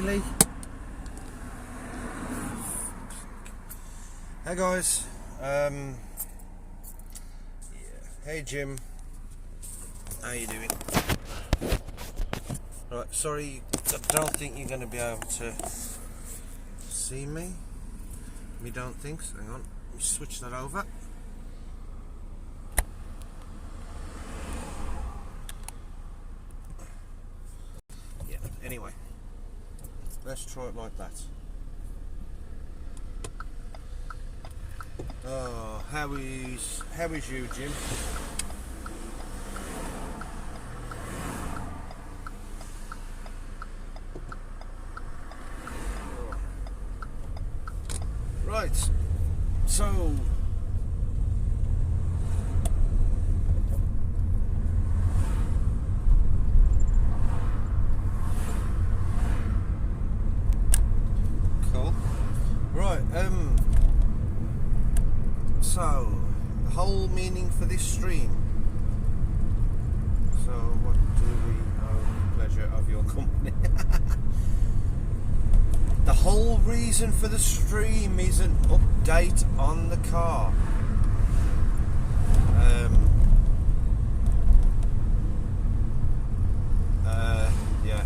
really? Hey guys, yeah. Hey Jim, how you doing? Right, sorry, I don't think you're going to be able to see me. Me don't think so. Hang on, let me switch that over. Yeah, anyway, let's try it like that. Oh, how is you, Jim? Right, so cool. Right, so the whole meaning for this stream. So what do we owe? Pleasure of your company. The whole reason for the stream is an update on the car. Yeah,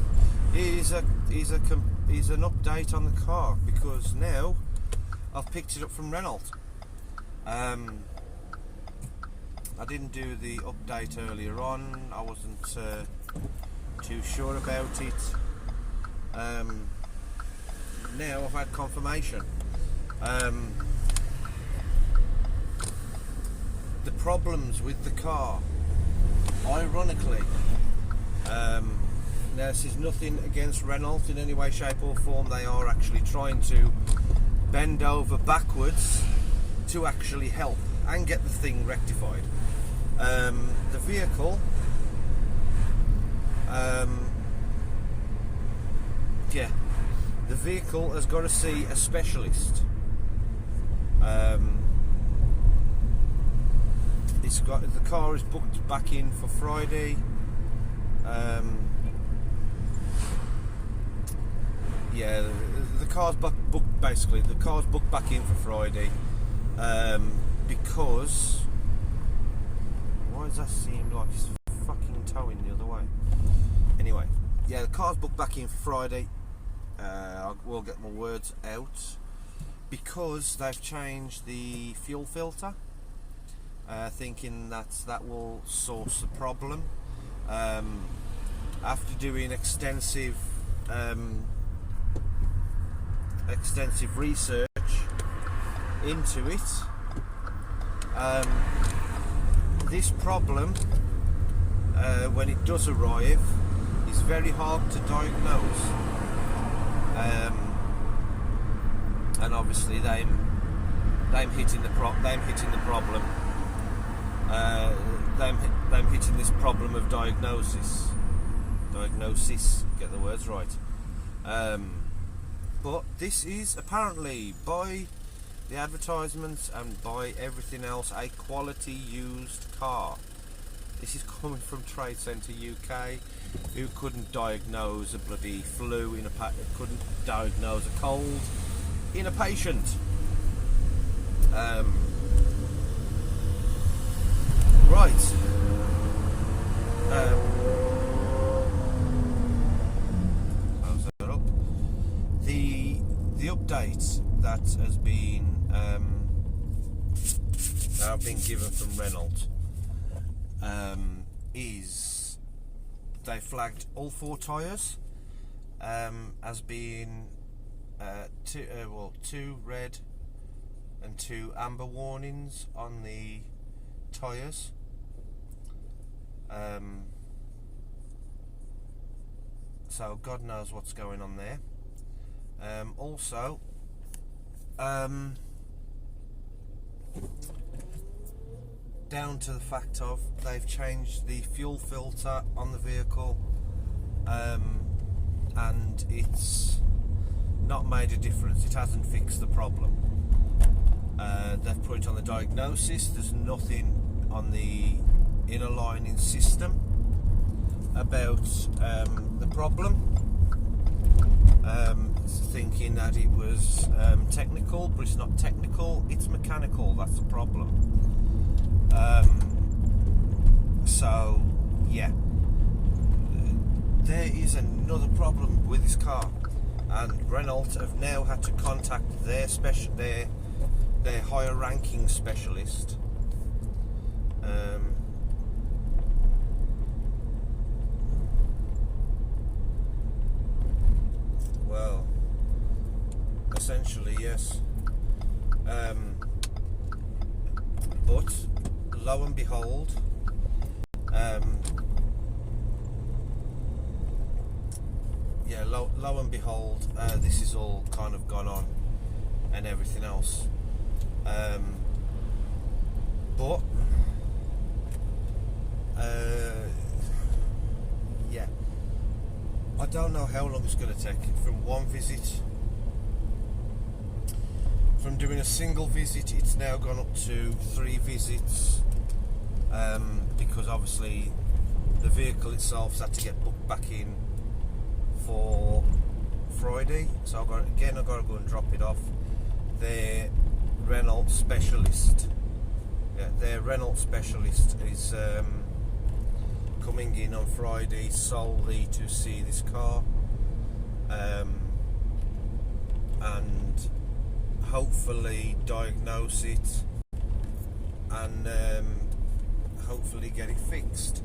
is an update on the car because now I've picked it up from Renault. I didn't do the update earlier on. I wasn't too sure about it. Now I've had confirmation. The problems with the car, ironically, now this is nothing against Renault in any way, shape or form. They are actually trying to bend over backwards to actually help and get the thing rectified. The vehicle, yeah, the vehicle has got to see a specialist. The car is booked back in for Friday. Yeah, the car's booked basically. The car's booked back in for Friday because why does that seem like it's fucking towing the other way? Anyway, yeah, the car's booked back in for Friday. I will get my words out because they've changed the fuel filter, thinking that will source the problem. After doing extensive research into it, this problem, when it does arrive, is very hard to diagnose. And obviously them hitting the problem, them hitting this problem of diagnosis, get the words right. But this is apparently, by the advertisements and by everything else, a quality used car. This is coming from Trade Centre UK, who couldn't diagnose a bloody flu in couldn't diagnose a cold in a patient. Right. Close that up. The update that has been given from Renault is they flagged all 4 tyres as being 2 red and 2 amber warnings on the tyres. So God knows what's going on there. Also, down to the fact of they've changed the fuel filter on the vehicle, and it's not made a difference. It hasn't fixed the problem. They've put it on the diagnosis. There's nothing on the inner lining system about the problem. thinking that it was technical, but it's not technical, it's mechanical. That's the problem. So yeah, there is another problem with this car, and Renault have now had to contact their higher ranking specialist. Well, essentially yes, but lo and behold, lo and behold, this is all kind of gone on and everything else. But yeah, I don't know how long it's going to take from one visit. From doing a single visit, it's now gone up to 3 visits, because obviously the vehicle itself's had to get booked back in for Friday, so I've got to go and drop it off. Their Renault specialist, is coming in on Friday solely to see this car, and hopefully diagnose it and hopefully get it fixed.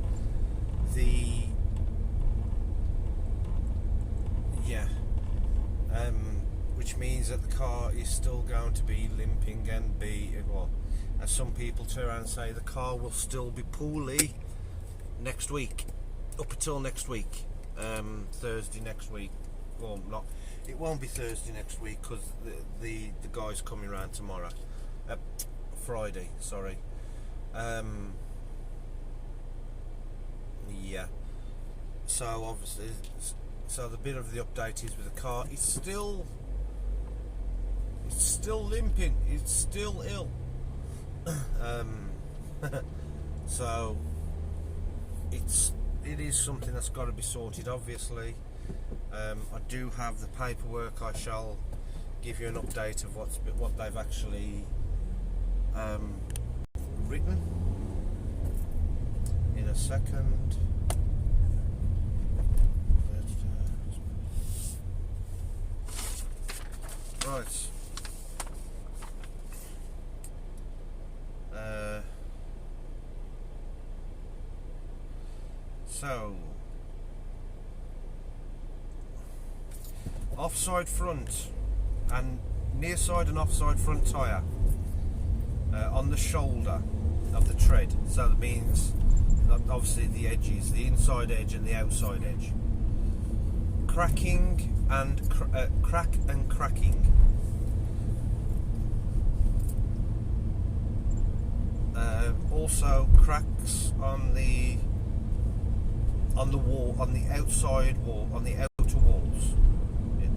Which means that the car is still going to be limping and as some people turn around and say, the car will still be poorly next week, up until next week, Thursday next week. Well, not. It won't be Thursday next week because the guy's coming around tomorrow, Friday. Sorry. Yeah. So obviously, the bit of the update is with the car. It's still limping. It's still ill. So it is something that's got to be sorted, obviously. I do have the paperwork. I shall give you an update of what they've actually written in a second. Right. So, offside front and near side and offside front tyre on the shoulder of the tread. So that means obviously the edges, the inside edge and the outside edge. Cracking and crack and cracking. Also cracks on the wall, on the outside wall, on the outer walls,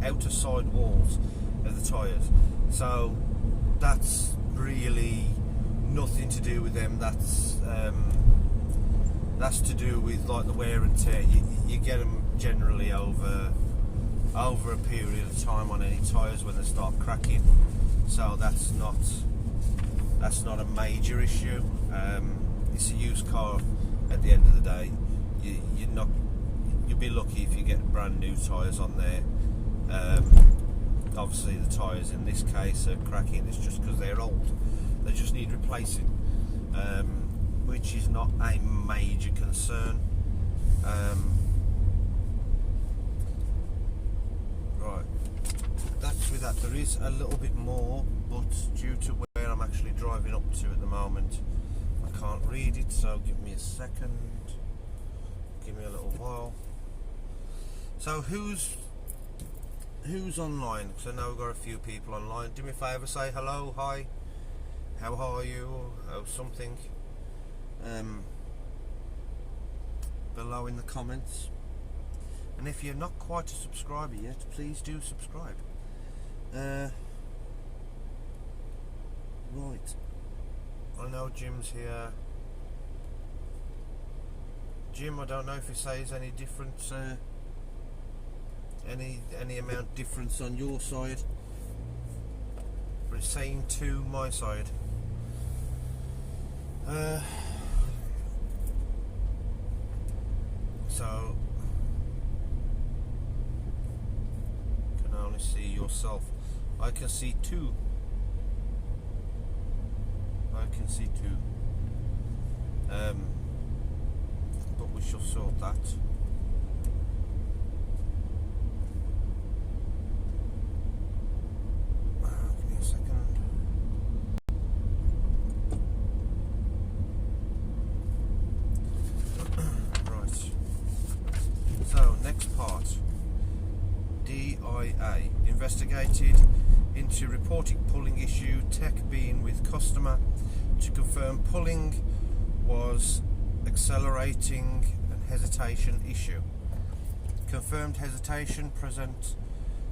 outer side walls of the tyres. So that's really nothing to do with them. That's to do with like the wear and tear. You get them generally over a period of time on any tyres when they start cracking. So that's not a major issue. It's a used car at the end of the day. You'll be lucky if you get brand new tyres on there. Obviously the tyres in this case are cracking. It's just because they're old. They just need replacing, which is not a major concern. Right, that's with that. There is a little bit more, but due to where I'm actually driving up to at the moment, I can't read it, so give me a second. Give me a little while. So who's online? Because I know we've got a few people online. Do me a favour, say hello, hi, how are you, or something below in the comments. And if you're not quite a subscriber yet, please do subscribe. Right, I know Jim's here. Jim, I don't know if he says any different any amount difference on your side, but it's saying 2 my side. So can only see yourself. I can see 2. I can see 2. But we shall sort that. Give me a second. Right. So next part. DIA investigated into reported pulling issue. Tech being with customer to confirm pulling was accelerating and hesitation issue. Confirmed hesitation present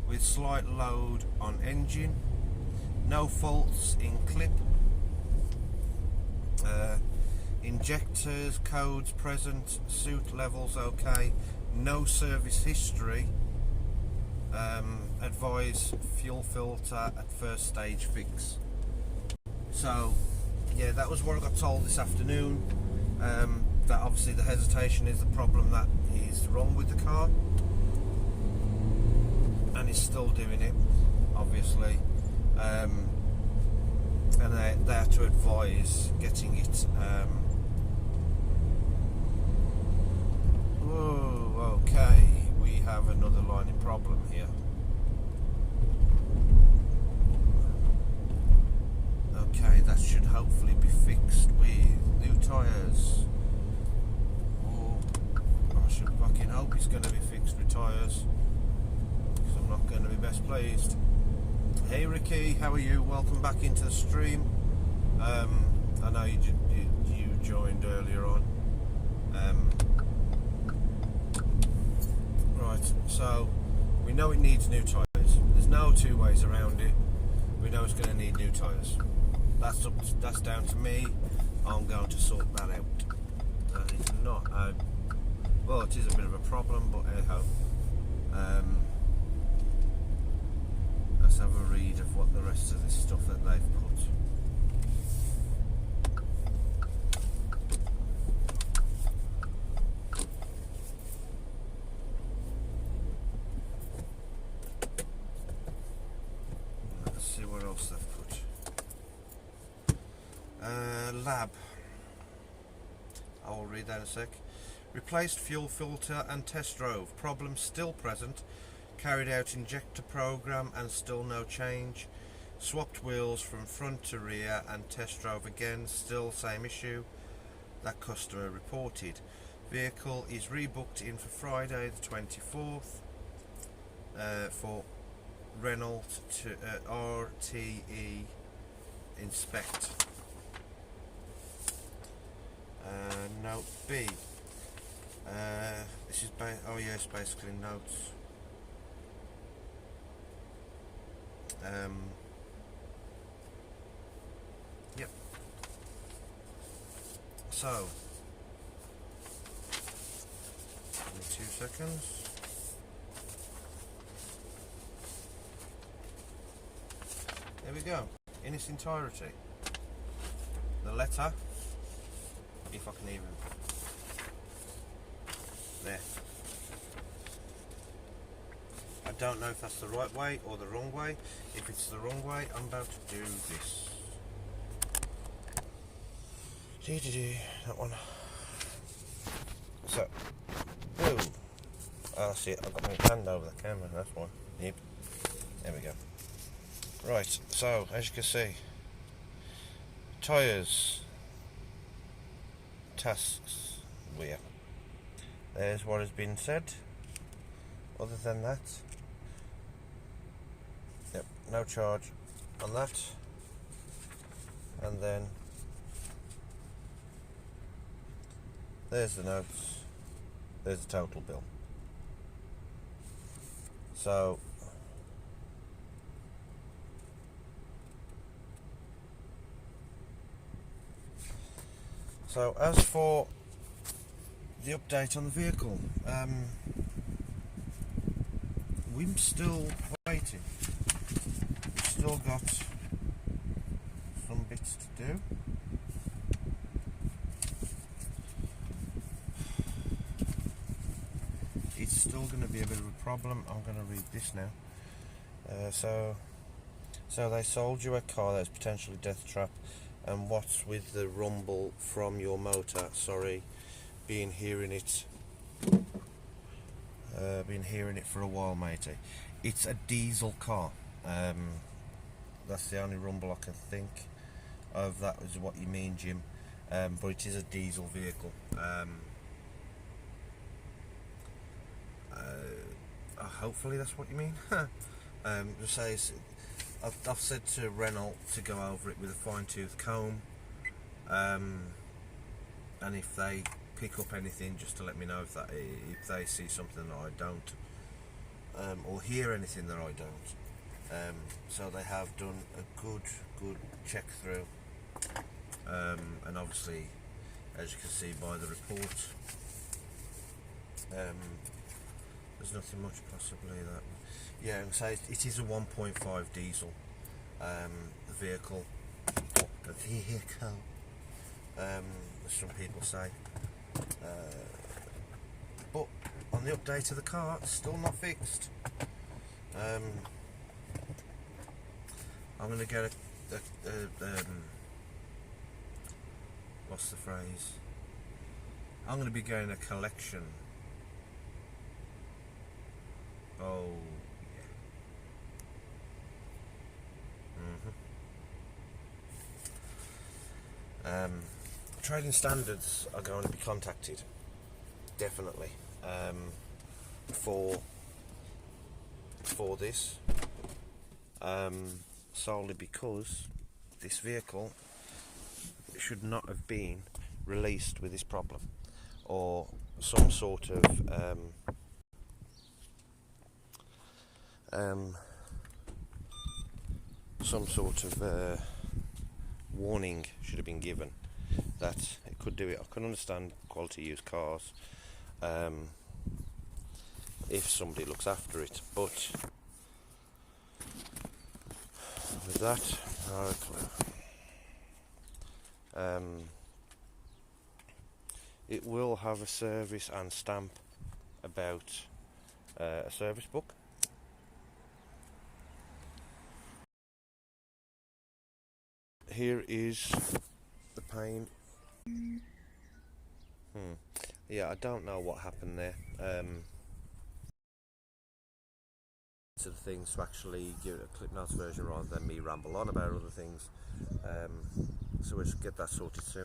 with slight load on engine. No faults in clip. Injectors codes present. Suit levels okay. No service history. Advise fuel filter at first stage fix. So yeah, that was what I got told this afternoon. That obviously the hesitation is the problem that is wrong with the car, and he's still doing it, obviously. And they have to advise getting it. Oh, okay. We have another lining problem here. Okay, that should hopefully be fixed with new tyres. Oh, I should fucking hope it's going to be fixed with tyres, because I'm not going to be best pleased. Hey Ricky, how are you? Welcome back into the stream. I know you joined earlier on. Right, so we know it needs new tyres. There's no 2 ways around it. We know it's going to need new tyres. That's down to me. I'm going to sort that out. That is not well, it is a bit of a problem, but anyhow. Let's have a read of what the rest of this stuff that they've put. Let's see what else they've put. Lab. I will read that in a sec. Replaced fuel filter and test drove. Problem still present. Carried out injector program and still no change. Swapped wheels from front to rear and test drove again. Still same issue that customer reported. Vehicle is rebooked in for Friday the 24th for Renault to RTE inspect. Note B. This is it's basically notes. Yep. So, give me 2 seconds. There we go, in its entirety. The letter, if I can even. There. I don't know if that's the right way or the wrong way. If it's the wrong way, I'm about to do this. That one. So, boom. Oh, that's it. I've got my hand over the camera. That's one. Yep. There we go. Right. So, as you can see, tyres, tasks, wear. There's what has been said. Other than that, yep, no charge on that. And then there's the notes, there's the total bill. So as for the update on the vehicle, we're still waiting. We've still got some bits to do. It's still going to be a bit of a problem. I'm going to read this now. So they sold you a car that's potentially death trap, and what's with the rumble from your motor? Sorry, been hearing it for a while, matey. It's a diesel car. That's the only rumble I can think of. That is what you mean, Jim. But it is a diesel vehicle. Hopefully that's what you mean. Just say I've said to Renault to go over it with a fine-tooth comb, and if they pick up anything, just to let me know if they see something that I don't, or hear anything that I don't. So they have done a good check through, and obviously, as you can see by the report, there's nothing much possibly that. Yeah, and say it is a 1.5 diesel. The vehicle, as some people say. But on the update of the car, it's still not fixed. I'm going to get a what's the phrase? I'm going to be getting a collection. Oh, yeah. Trading standards are going to be contacted, definitely, for this, solely because this vehicle should not have been released with this problem, or some sort of warning should have been given that it could do it. I can understand quality used cars, if somebody looks after it, but with that, it will have a service and stamp about a service book. Here is the paint. Yeah, I don't know what happened there. To the things to actually give it a clip notes version rather than me ramble on about other things. So we'll get that sorted soon.